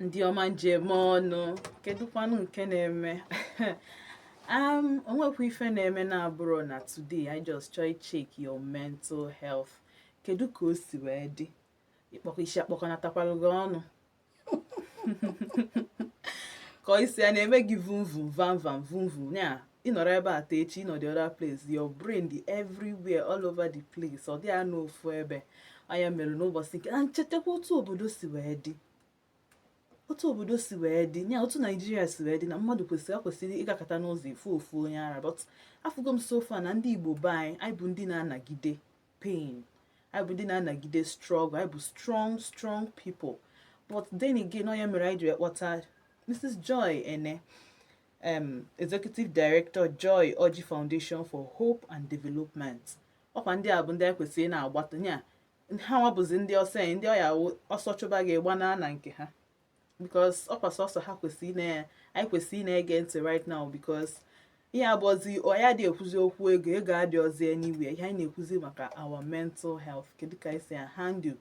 ndị ọma njem ọnụ kedụkwanụ nke na-eme onwekwa ife na-eme na-abụrụ na today I just try check your mental health kedu ka o si wee dị isi akpọkọnatakwalụ gị ọnụ ka isi a na-eme gị vumvum vamvam vumvum ya ịnọrọ ebe a ta echi ịnọ the other place your brain dị everywhere all over the place ọ dị ya n'ofu ebe anya mere n'ụbọchị nke na nchetakwa otu obodo si wee dị nya otu Naijiria si wee dị na mmadụ kwesịrị ịgakọta n'ụzọ ifu ofu onye ara but afụgo m sofa na ndị Igbo be anyị bụ ndị na-anagide pain anyị bụ ndị na-anagide struggle anyị bụ strong people but then again onye mere anyị jiri kpọta Mrs. Joy Ene Executive Director Joy Oji Foundation for Hope and Development ọkwa ndị a bụ ndị anyị kwesịrị na-agbata nya ha nwabụzi ndị ndị ọya ọsọ chụba ga-egba na nke ha because ọkwa sọsọ ha anyị kwesịrị na-ege ntị right now because ihe abụọzi ọya dị ekwuzi okwu ego adịọzi anywhere ihe anyị na-ekwuzi maka our mental health kedu ka anyị si handle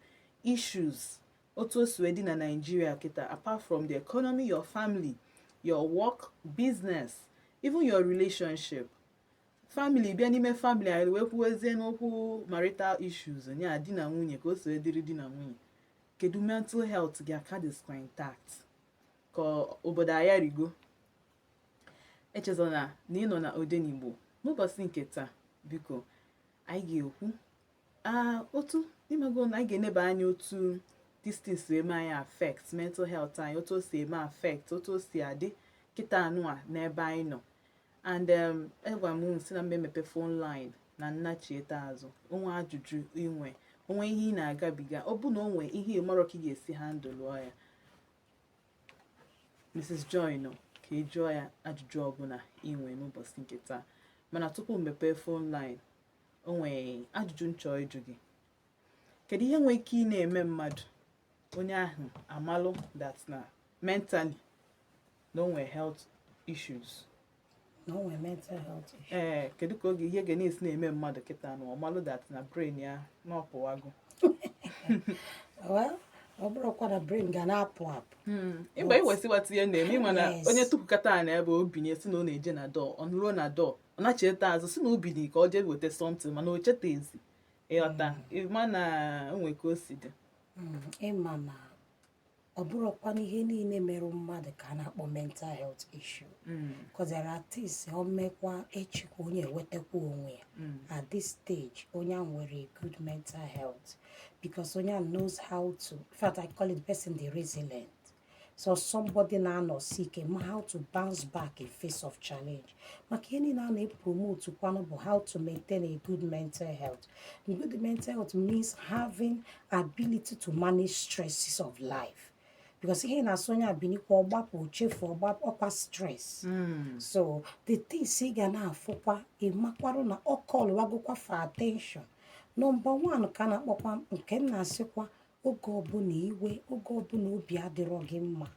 issues otu o si dị na Nigeria kịta apart from the economy, your family, your work, business, even your relationship. Family bịa n'ime family anyị wee kwuwezie n'okwu marital issues nya di na nwunye ka o si dịrị di na nwunye kedu mental health gị aka dịskwa intact ka obodo anya rigo echezona na ịnọ na Odenigbo n'ụbọchị nke taa biko anyị ga-ekwu otu imego na anyị ga-eneba anya otu distance eme anyị affect mental health anyị otu o si eme affect otu o si adị kịta anụa n'ebe anyị nọ and egwa m si na mmepe phone line na nnachieta azụ onwe ajụjụ onwe ihe ị na-agabiga ọ bụ na onwe ihe ịmarọ ka ị ga-esi handle ya Mrs. Joy nọ ka ị jụọ ya ajụjụ ọbụla inwe n'ụbọchị nke taa mana tupu mmepe phone line onwe ajụjụ nchọ ịjụ gị kedu ihe nwere ike ị na-eme mmadụ onye ahụ amalụ that na mentally na onwe health issues kedu ka oge ihe ga na-esi na-eme mmadụ kịta na ọmalụ that na brain ya n'ọpụwago ọ bụrụkwa na brain ga na-apụ ịgba iwesiwata ihe na-eme ịma na onye tupụkata na ebe obinye si na ọ na-eje na dọọ ọ nụrụ na dọọ ọ na-cheta azụ si na obinye ka ọ jee weta something mana o cheta ezi ịghọta ịma na onwe ka o si dị ịma na ọ bụrụkwa n'ihe niile merụ mmadụ ka a na-akpọ mental health issue because there are things ọ mekwa echikwa onye ewetakwa onwe ya at this stage onye a nwere good mental health because onye a knows how to in fact I call it the person the resilient so somebody na-anọ sick ma how to bounce back in face of challenge maka ihe niile a na-epromote kwanụ bụ how to maintain a good mental health. Good mental health means having ability to manage stresses of life because ihe na-asụ onye abinikwa ọgbapụ chefu ọkwa stress so the things ị ga na-afụkwa ịmakwarụ na ọ kọlụwagokwa for attention. Number 1 ka na-akpọkwa nke m na-asịkwa oge ọbụla iwe oge ọbụla obi adịrọ gị mma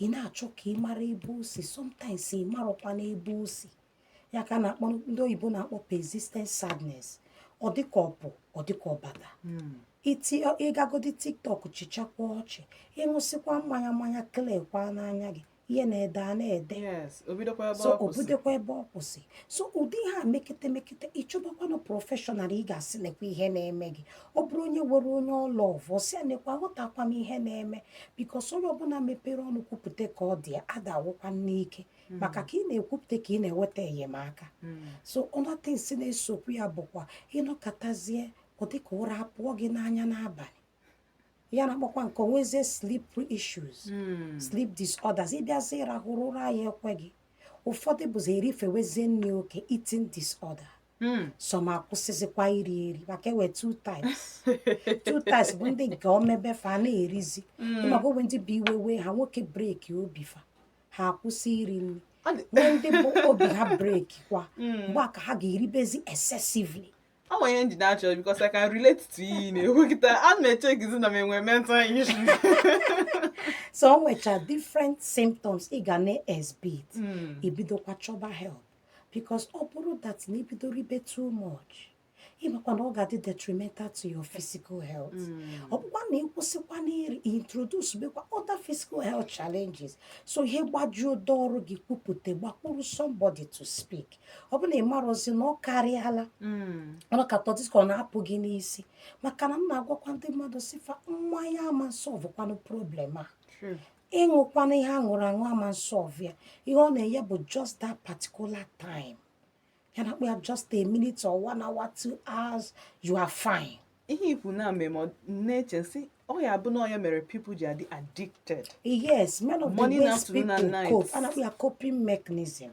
ị na-achọ ka ị mara ebe o si sometimes ị marọkwa n'ebe o si ya ka na-akpọ ndị oyibo na-akpọ persistent sadness ọ dịka ọpụ ọ dịka ọbata ịgagodi TikTok chichakwa ọchị ịṅụsịkwa mmanya klekwa n'anya gị ihe na-ede a na-ede obidokwa ebe ọ kwụsị so ụdị ha mekete ịchọbakwanụ prọfeshọnal ị ga-asị nekwa ihe na-eme gị ọ bụrụ onye were onye ọlọ ọvọ si nekwa ghọtakwa m ihe na-eme bikos onye ọbụla mepere ọnụ kwupụta ka ọ dị ada awụkwa n'ike maka ka ị na-ekwupụta ka ị na-enweta enyemaka so ọnọta isi na-esokwu ya bụkwa ịnọkọtazie ọ dịka ụra apụọ gị n'anya n'abalị ya na-akpọkwa nke onwezie sleep issues sleep disorders ịbịazi ịrahụrụ ụra ya ekwe gị ụfọdụ bụzi erifewezie nri oke eating disorder so ma akwụsịzikwa iri maka enwe two types bụ ndị nke omebefa na-erizi maka onwe ndị bụ iwewe ha nwoke breki obi fa ha akwụsị iri nri nwee ndị bụ obi ha breki kwa mgbe aka ha ga-eribezi excessively I'm an engineer actually because I can relate to you. I'm a check is na me mental issue. So which are different symptoms I gonna exhibit. Ibido kwa choba help because oporo that ibido ribe too much. ịmakwa na ọ ga-adị detrimental to your physical health. Ọ bụkwa na ịkwụsịkwa na introduce bekwa other physical health challenges. So ihe gbajuo ọrụ gị kwupụta gbakpụrụ somebody to speak. Ọ bụ na ị marọzi na ọ karịala ọ katọ dis ka ọ na-apụ gị n'isi maka na m na-agwakwa ndị mmadụ sifa mmanya ama solvekwanụ problem a. Ịṅụkwana ihe aṅụrụ aṅụ ama solve ya. Ihe ọ na-enye bụ just that particular time. Ya na akpọ just a minute or 1 hour 2 hours you are fine. Ihe ikwu na mmemme na-eche nsị ọ ya bụ na onye mere people ji adị addicted. Yes, men of Morning, the ways afternoon, people and night. cope. And we are coping mechanism.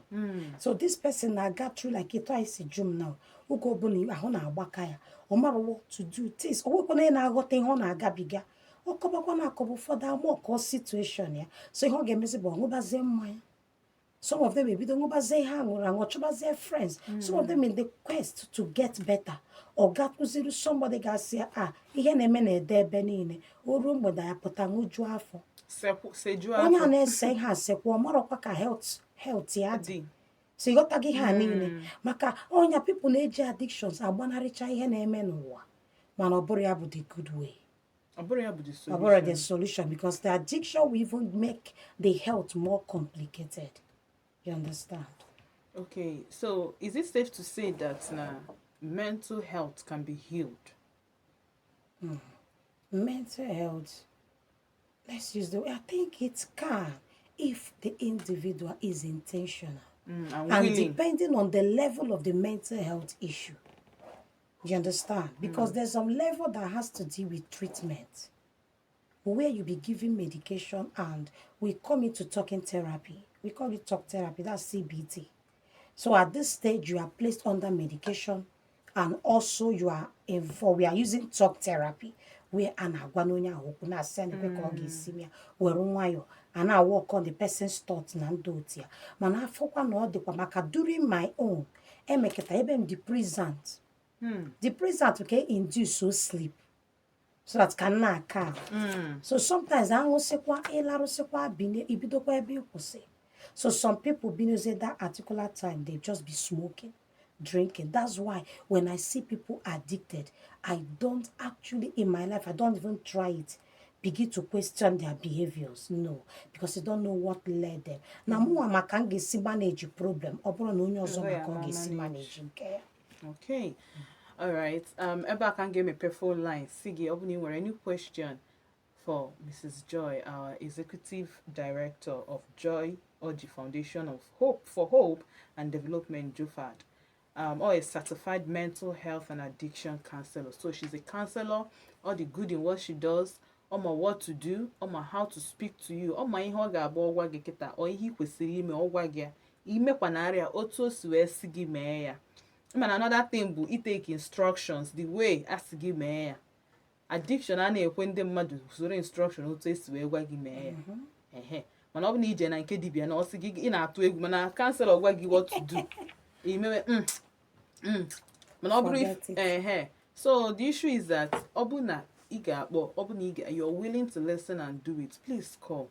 So this person na got through like it twice jum now. Ugo buni ahụ na-agbaka ya. Ọ mara what to do. This o wekwana ya na-aghọta ihe ọ na-agabiga. Ọ kọbakwa na akọbụ ụfọdụ amụọ ka situation ya. So ihe ọ ga-emezi bụ ọṅụbazie mmanya. Some of them ebido ṅụbazie ihe aṅụrụ aṅụ chọbazie friends. Some of them in the quest to get better. Ọ ga-akụziri somebody ga-asị ihe na-eme na-ede ebe niile. O ruo mgbede ya pụta ṅụjuo afọ. Onye a na-ese ihe asekwa ọ marọkwa ka health ya dị. So ịghọtaghị ihe a niile maka ọnya people na-eji addictions agbanarịcha ihe na-eme n'ụwa mana ọ bụrụ ya bụ the good way. Ọ bụrụ ya bụ the solution. Ọ bụrụ the solution because the addiction will even make the health more complicated. You understand? Okay, so is it safe to say that mental health can be healed? Mental health, let's use the way I think it can if the individual is intentional And and willing. depending on the level of the mental health issue. You understand? Because there's some level that has to deal with treatment where you be given medication and we come into talking therapy. We call it talk therapy, that's CBT. So at this stage, you are placed under medication and also you are involved. We are using talk therapy where anagwanonya hoku na send the simia where unwayo and I work on the person's thoughts and dotia. Mana afokwa no de maka during my own emeketa even depressant. Depressant okay induce so sleep. So that can na calm. So sometimes I will say kwa elaro se kwa bine ibido kwa ebe kwuse. So some people been say that particular time they just be smoking, drinking. That's why when I see people addicted, I don't actually in my life I don't even try it. Begin to question their behaviors. No, because you don't know what led them. Now more Maka ngesi manage problem. Obro no nyo zo Maka ngesi manage nke. Okay. All right. Ebe I can give me peripheral line. Sigi, opening were any question for Mrs. Joy, our Executive Director of Joy Oji Foundation of Hope and Development, JOFAD, or a certified mental health and addiction counselor. So she's a counselor, all the good in what she does, what to do, how to speak to you, ihe ọ ga-agba ọgwa gị kịta, ihe Ikwesiri ime ọgwa gị imekwa narịa otu o si wee si gị mee ya. Man, another thing bụ take instructions the way asị gị mee ya. Addiction a na-ekwe ndị mmadụ usoro instruction otu esi wee gwa gị mee ya. Mana ọ bụ na ije na nke dibịa na ọ sị gị ị na-atụ egwu mana counselor gwa gị what to do. Imewe mana ọ bụrụ so the issue is that ọ bụ na you're willing to listen and do it, please call.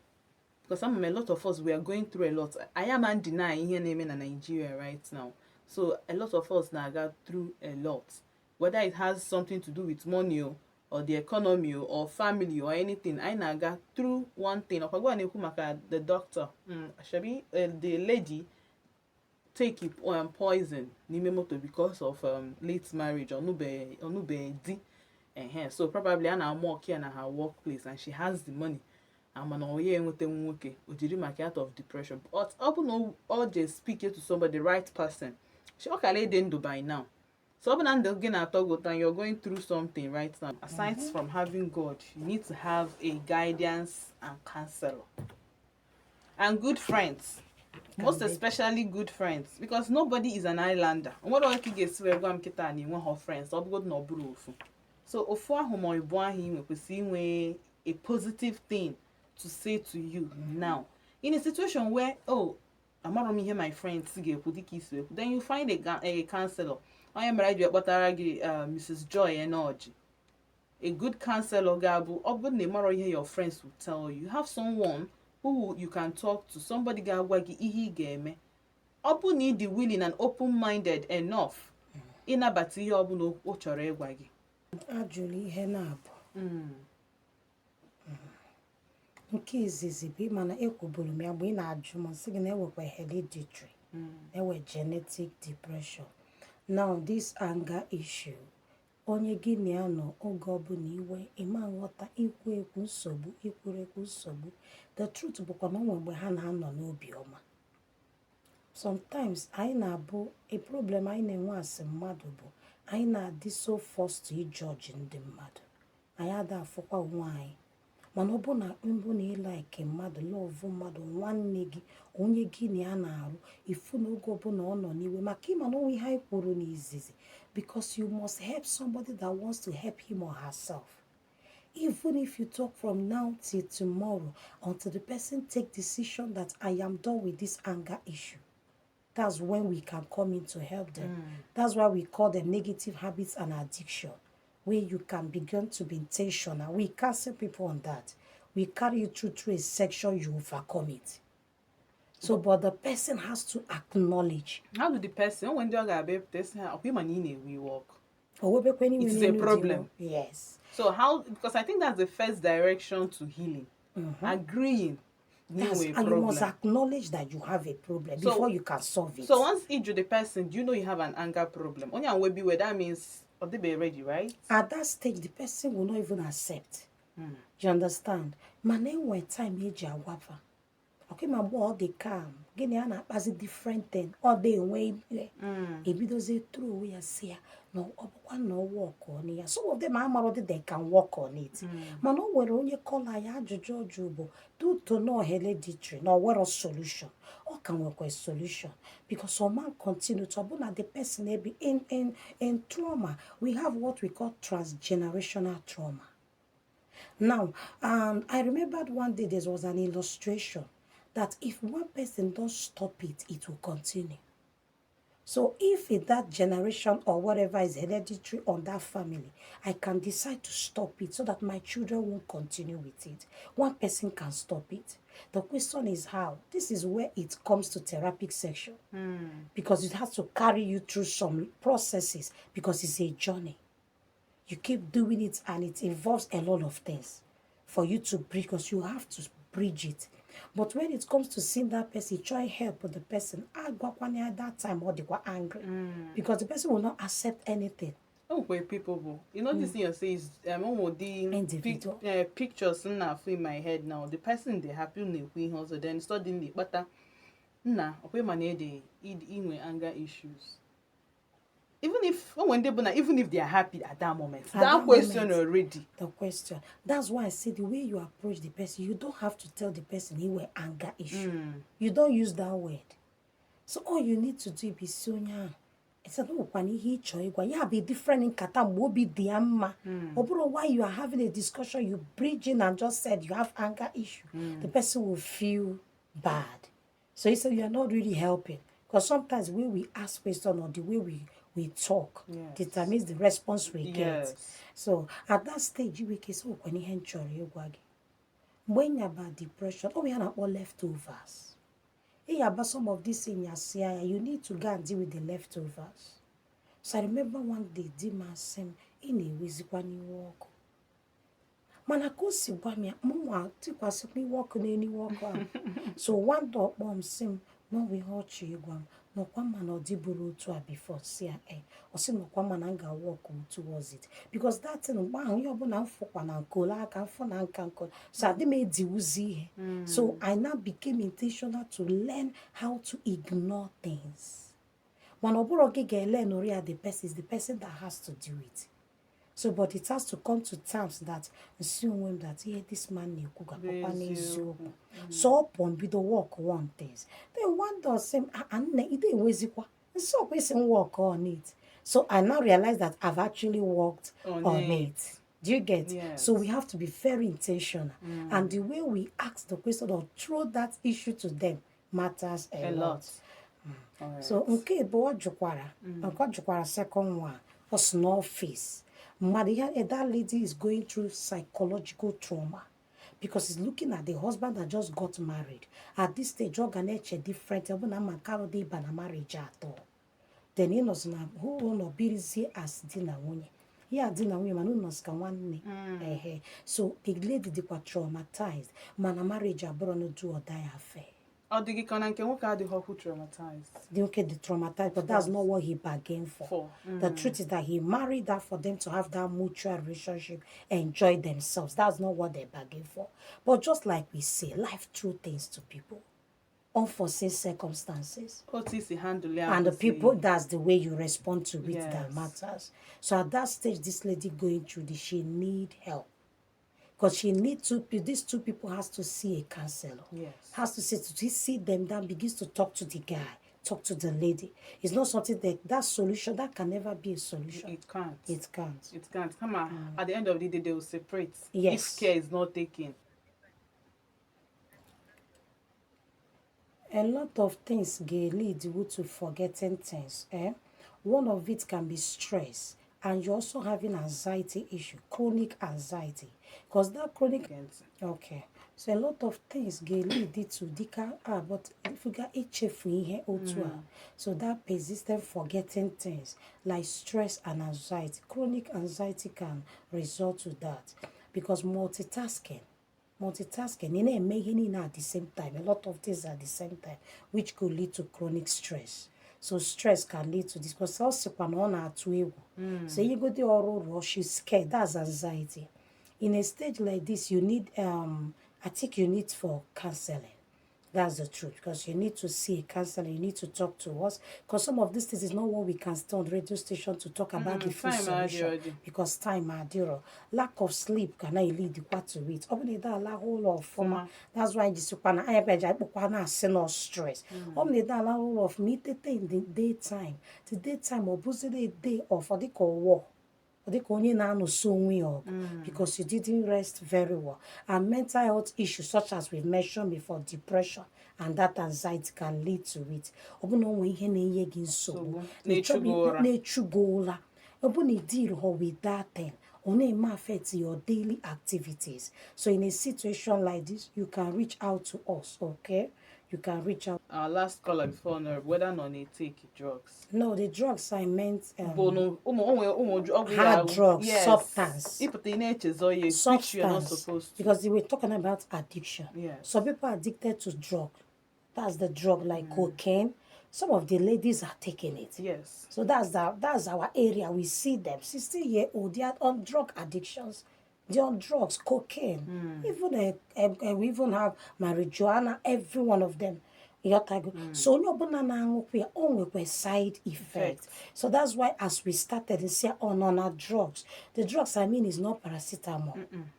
Because a lot of us, we are going through a lot. I am and deny here in Nigeria right now. So a lot of us now got through a lot. Whether it has something to do with money or the economy or family or anything, I now got through one thing. If I go and Maka, the doctor, the lady take it poison because of late marriage or nube di. So probably I'm working in her workplace and she has the money. I'm an oye with them working out of depression. But open all just speak to somebody, the right person. She okay didn't by now. So open and again at and you're going through something right now. Aside from having God, you need to have a guidance and counselor. And good friends. Most especially good friends. Because nobody is an islander. What do I get swear go am kita ni one her friends? Or God no buru ofu. So ofu ahụ ma ibu ahụ kwesị inwe a positive thing to say to you now. In a situation where, amara m ihe my friends ga-ekwu dịka isi ekwu, then you find a counselor. Onye mere ji ekpọtara gị Mrs. Joy Enoji. A good counselor ga-abụ ọ bụrụ na ị mara ihe your friends will tell you. You have someone who you can talk to, somebody ga-agwa gị ihe ị ga-eme. Ọ bụ na ị dị willing and open-minded enough. ịnabata ihe ọbụla o chọrọ ịgwa gị. ajụrụ ihe na-abụ nke izizi bụ ịma na ekwuburu m ya mgbe ị na-ajụ m sị gị na ewekwa hereditary ewe genetic depression. Now this anger issue, onye gị na ya nọ oge ọbụla iwe ịma nghọta ikwu ekwu nsogbu ikwuru ekwu nsogbu. The truth bụkwa na onwe mgbe ha na-anọ n'obi ọma. Sometimes anyị na-abụ a problem anyị na-enwe asị mmadụ bụ anyị na-adị so forced to judge ndị mmadụ. Anyị ada afụkwa onwe anyị, mana ọ bụ na mbụ na ịlaike mmadụ lọvụ mmadụ nwanne gị onye gị na ya na-arụ ifu n'oge ọbụla ọ nọ n'iwe maka ịma na onwe ihe anyị kwuru n'izizi because you must help somebody that wants to help him or herself. Even if you talk from now till tomorrow until the person take decision that I am done with this anger issue, that's when we can come in to help them. That's why we call them negative habits and addiction, where you can begin to be intentional. We counsel people on that. We carry you through a section, you overcome it. So, but the person has to acknowledge. How do the person, when they are able to say, okay, we work? It is a problem. Yes. So how, because I think that's the first direction to healing. Agreeing. And you must acknowledge that you have a problem before you can solve it. So once you the person, do you know you have an anger problem? Only will be where that means they be ready, right? At that stage, the person will not even accept. Do you understand? When time wafa. Okay, my boy, they calm. Gini ana as a different thing. Or they way. If it does it through we say no, no work on it. Some of them are already they can work on it. Man, no where only call I jubo do to know hereditary, no what a solution. Or can work with solution. Because some man continue to abuna the person be in trauma. We have what we call transgenerational trauma. Now, I remembered one day there was an illustration that if one person don't stop it, it will continue. So if in that generation or whatever is hereditary on that family, I can decide to stop it so that my children won't continue with it. One person can stop it. The question is how. This is where it comes to therapeutic section. Because it has to carry you through some processes because it's a journey. You keep doing it and it involves a lot of things for you to bridge because you have to bridge it. But when it comes to seeing that person, try help with the person. At that time, or they were angry because the person will not accept anything. Oh, where people, you know, this thing you say is individual pictures now in my head now. The person they happy with also then suddenly, but nah, okay, man, they in anger issues. Even if they are happy at that moment, that question already. The question. That's why I say the way you approach the person, you don't have to tell the person he will anger issue. You don't use that word. So all you need to do is Sonia. It's not be different in Katam will be the amma. Why you are having a discussion, you bridge in and just said you have anger issue. The person will feel bad. So he said you are not really helping. Because sometimes when we ask questions or the way we talk determines the response we get. So at that stage, you can say, when you about depression, we are not all leftovers. About some of these in your CIA, you need to go and deal with the leftovers. So I remember one day, Dima said, in a wizzy walk. Manakosi Bamia, Mama, took us me walk on any walk. So one dog bomb sim, no, we hurt you. No one man or diburu to her before CIA or see no one man anga walk towards it because that's in one you have for one uncle I can for an uncle so they made the so I now became intentional to learn how to ignore things. When oboroge get learn or the person is the person that has to do it. So, but it has to come to terms that assume that this man knew so upon be the work one things. Then one does same and it was so person work on it. So I now realize that I've actually worked on it. Do you get? Yes. So we have to be very intentional. And the way we ask the question or throw that issue to them matters a lot. Right. So okay, but Jukwara second one was no face. That lady is going through psychological trauma because he's looking at the husband that just got married. At this stage, different marriage at all. then ị nọzi na ụlọ birizie as di na nwunye ya di na nwunye mana unu nọzi ka nwanne so the lady dịkwa traumatized mana marriage abụrụ na do or die affair. Ọ dị gị ka na nke nwoke adịghị traumatized? The okay, the traumatized, but that's not what he bargained for. The truth is that he married her for them to have that mutual relationship, enjoy themselves. That's not what they bargained for. But just like we say, life throws things to people, unforeseen circumstances. And the people, that's the way you respond to it that matters. So at that stage, this lady going through this, she need help. Because she needs to, these two people has to see a counselor. Yes. Has to see them, then begins to talk to the guy, talk to the lady. It's not something that solution, that can never be a solution. It can't. It can't. It can't. Come on. At the end of the day, they will separate. Yes. If care is not taken. A lot of things can lead you to forgetting things. One of it can be stress. And you're also having anxiety issue, chronic anxiety. Because that chronic... Okay. So a lot of things can lead it to Dika, but if you got Icheki here, so that persistent forgetting things like stress and anxiety, chronic anxiety can result to that. Because multitasking, you know, making it at the same time, a lot of things at the same time, which could lead to chronic stress. So stress can lead to this because also so you go the oral rush, she's scared. That's anxiety. In a stage like this, you need I think you need for counseling. That's the truth, because you need to see a counselor, you need to talk to us, because some of these things is not what we can stay on the radio station to talk about the full solution, because time adiro. Lack of sleep can lead the part to it. Obviously, that la whole of former. That's why this supana I have no stress. Obviously, that la whole of me in the daytime. The daytime or the day off or the call war. Because you didn't rest very well. And mental health issues such as we mentioned before, depression and that anxiety can lead to it. Deal with that thing. Only affects your daily activities. So in a situation like this, you can reach out to us, okay? You can reach out. Our last caller before whether or not they take drugs. No, the drugs I meant hard drugs, yes. Substance. Which you are not supposed to. Because they were talking about addiction. Yes. Some people are addicted to drug. That's the drug like cocaine. Some of the ladies are taking it. Yes. So that's our area. We see them. 60-year-old, they are on drug addictions. They're on drugs, cocaine. Even we even have marijuana, every one of them. So no side effect. So that's why as we started and say on drugs. The drugs I mean is not paracetamol.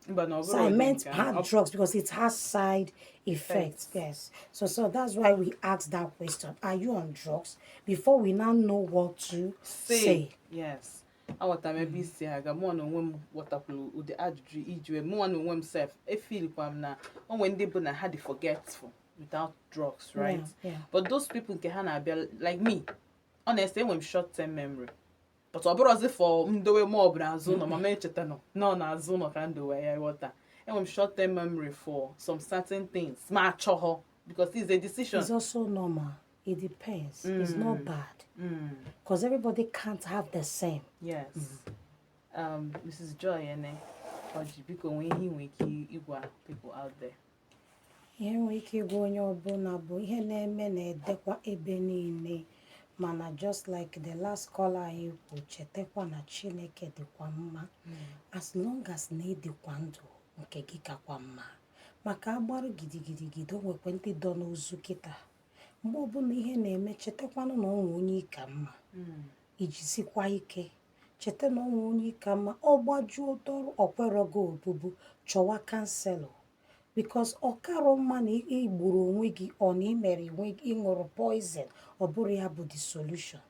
But no, so I meant hard drugs because it has side effects. Yes. So that's why we asked that question. Are you on drugs? Before we now know what to say. Yes. Our time maybe say I got more on when water with the adjudicator ijwe more on himself. I feel na when they been had the forgetful without drugs, right? Yeah. But those people can be like me. Honestly, when short-term memory. But obrozi for mdowe more brazo no mama echeta no na azu no kan do we water. And when short-term memory for some certain things. Ma choho because it's a decision. It's also normal. It depends. It's not bad. Because everybody can't have the same. Yes. Mrs. Joy and Ojibiko when he wiki igwa people out there. Ihe nwere ike ịgwa onye ọbụla bụ ihe na-eme na-edekwa ebe niile mana just like the last caller anyị kwu chetakwa na Chineke dịkwa mma as long as na ịdịkwa ndụ nke gị kakwa mma maka agbarụ gidigidi o nwekwa ndị dọ n'ozu kịta mgbe ọbụla ihe na-eme chetakwanụ na onwe onye ka mma ijisikwa ike cheta na onwe onye ka mma ọ gbajuo dọrọ okwerogo obubu chọwa kanselo because ọkaro mma na igburu onwe gị ọ na imere onwe gị ịṅụrụ poison ọ bụrụ ya bụ the solution.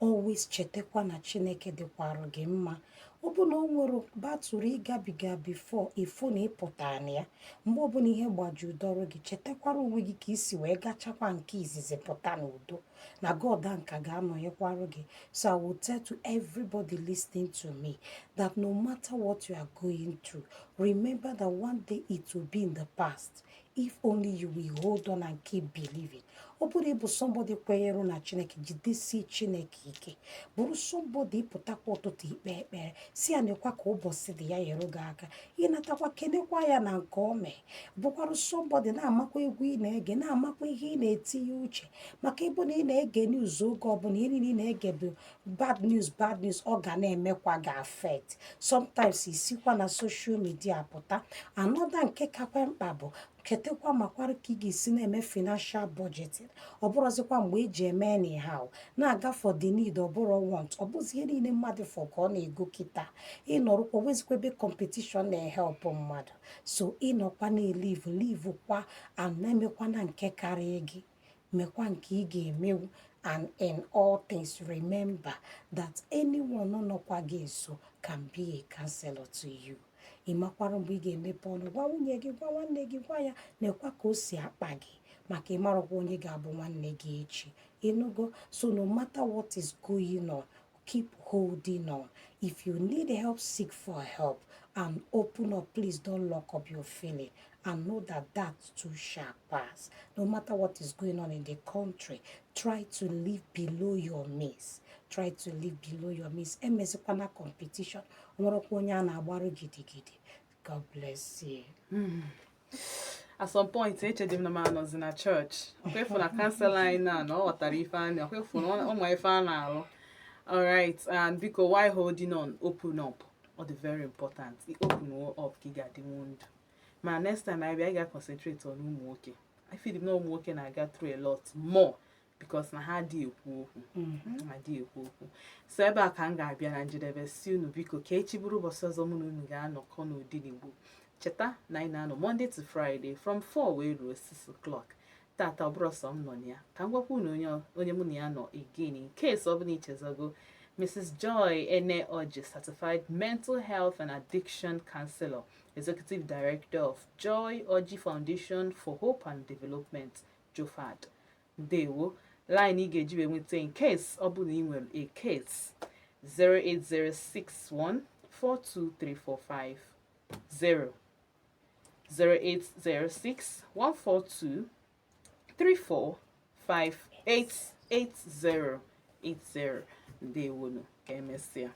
Always chetakwa na Chineke dịkwara gị mma ọ bụ na o nwere batụrụ ịgabiga before ifo na ịpụta na ya mgbe ọbụla ihe gbaju dọrọ gị chetakwara onwe gị ka isi wee gachakwa nke izizi pụta n'udo na God nka ga-anọnyekwara gị. So I will tell to everybody listening to me that no matter what you are going through, remember that one day it will be in the past if only you will hold on and keep believing. ọ bụrụ ịbụ somebody kwenyere na Chineke, jidesie Chineke ike. Bụrụ somebody ịpụtakwa ụtụtụ ikpe ekpere si ya nekwa ka ụbọchị dị ya nyere gị aka, ịnatakwa kenekwa ya na nke o mee. Bụkwarụ somebody na-amakwa egwu ị na-ege, na-amakwa ihe ị na-etinye uche, maka ịbụ na ị na-ege news oge ọbụla iri ị na-ege bụ bad news ọ ga na-emekwa gị affect. Sometimes isikwa na social media pụta. Another nke kakwa mkpa bụ ketekwa makwara ka ị ga-esi na-eme financial budgeting. Ọ bụrụzikwa mgbe eji eme anyhow na-aga for the need, ọ bụrụ want. Ọ bụzi ihe niile mmadụ fọ ka ọ na-ego kịta. Ịnọrụkwa wezikwa ebe competition na-ehelp mmadụ, so ịnọkwa na-elive kwa na-emekwa na nke karịa gị, mekwa nke ị ga-emewu. And in all things, remember that anyone nọkwa gị nso can be a counselor to you. Ị makwara mgbe ị ga-emepe ọnụ gwa nwunye gị, gwa nwanne gị, gwa ya na-ekwa ka o si akpa gị, maka ịmarakwa onye ga-abụ nwanne gị echi. Ịnụgo? So no matter what is going on, keep holding on. If you need help, seek for help and open up. Please don't lock up your feeling, and know that that too shall pass. No matter what is going on in the country, try to live below your means. Try to live below your means. Emezikwana competition. Onwerekwa onye a na-agbaru gidigidi. God bless you. At some point, echere m na m anọzi na church. Okwefu na cancel anyị na ọ ghọtara ife anya. Okwefu na ụmụ ife a na-alụ. All right, and because why holding on? Open up. All the very important. Open up ka ị ga-adị ndụ. Ma next time I ga concentrate on ụmụ nwoke. I feel na ụmụ nwoke na-aga through a lot more because na ha dị ekwu okwu. So ebe a ka m ga-abịa na njedebe si unu biko ka echi bụrụ ụbọchị ọzọ mụ na unu ga-anọkọ n'ụdị n'Igbo. Cheta na anyị na-anọ Monday to Friday from 4 wee ruo 6 o'clock. Tata ọ bụrụ ọsọ m nọ ya ka m gwakwa unu onye mụ na ya nọ again in case ọ bụla ichezago. Mrs. Joy Ene Oji, Certified Mental Health and Addiction Counselor, Executive Director of Joy Oji Foundation for Hope and Development, JOFAD. Ndewo. Line ị ga-eji wee nweta in case ọ bụla ị nwere a case 08061 42345 08061 42345 880. Ndewonu ka emesịa.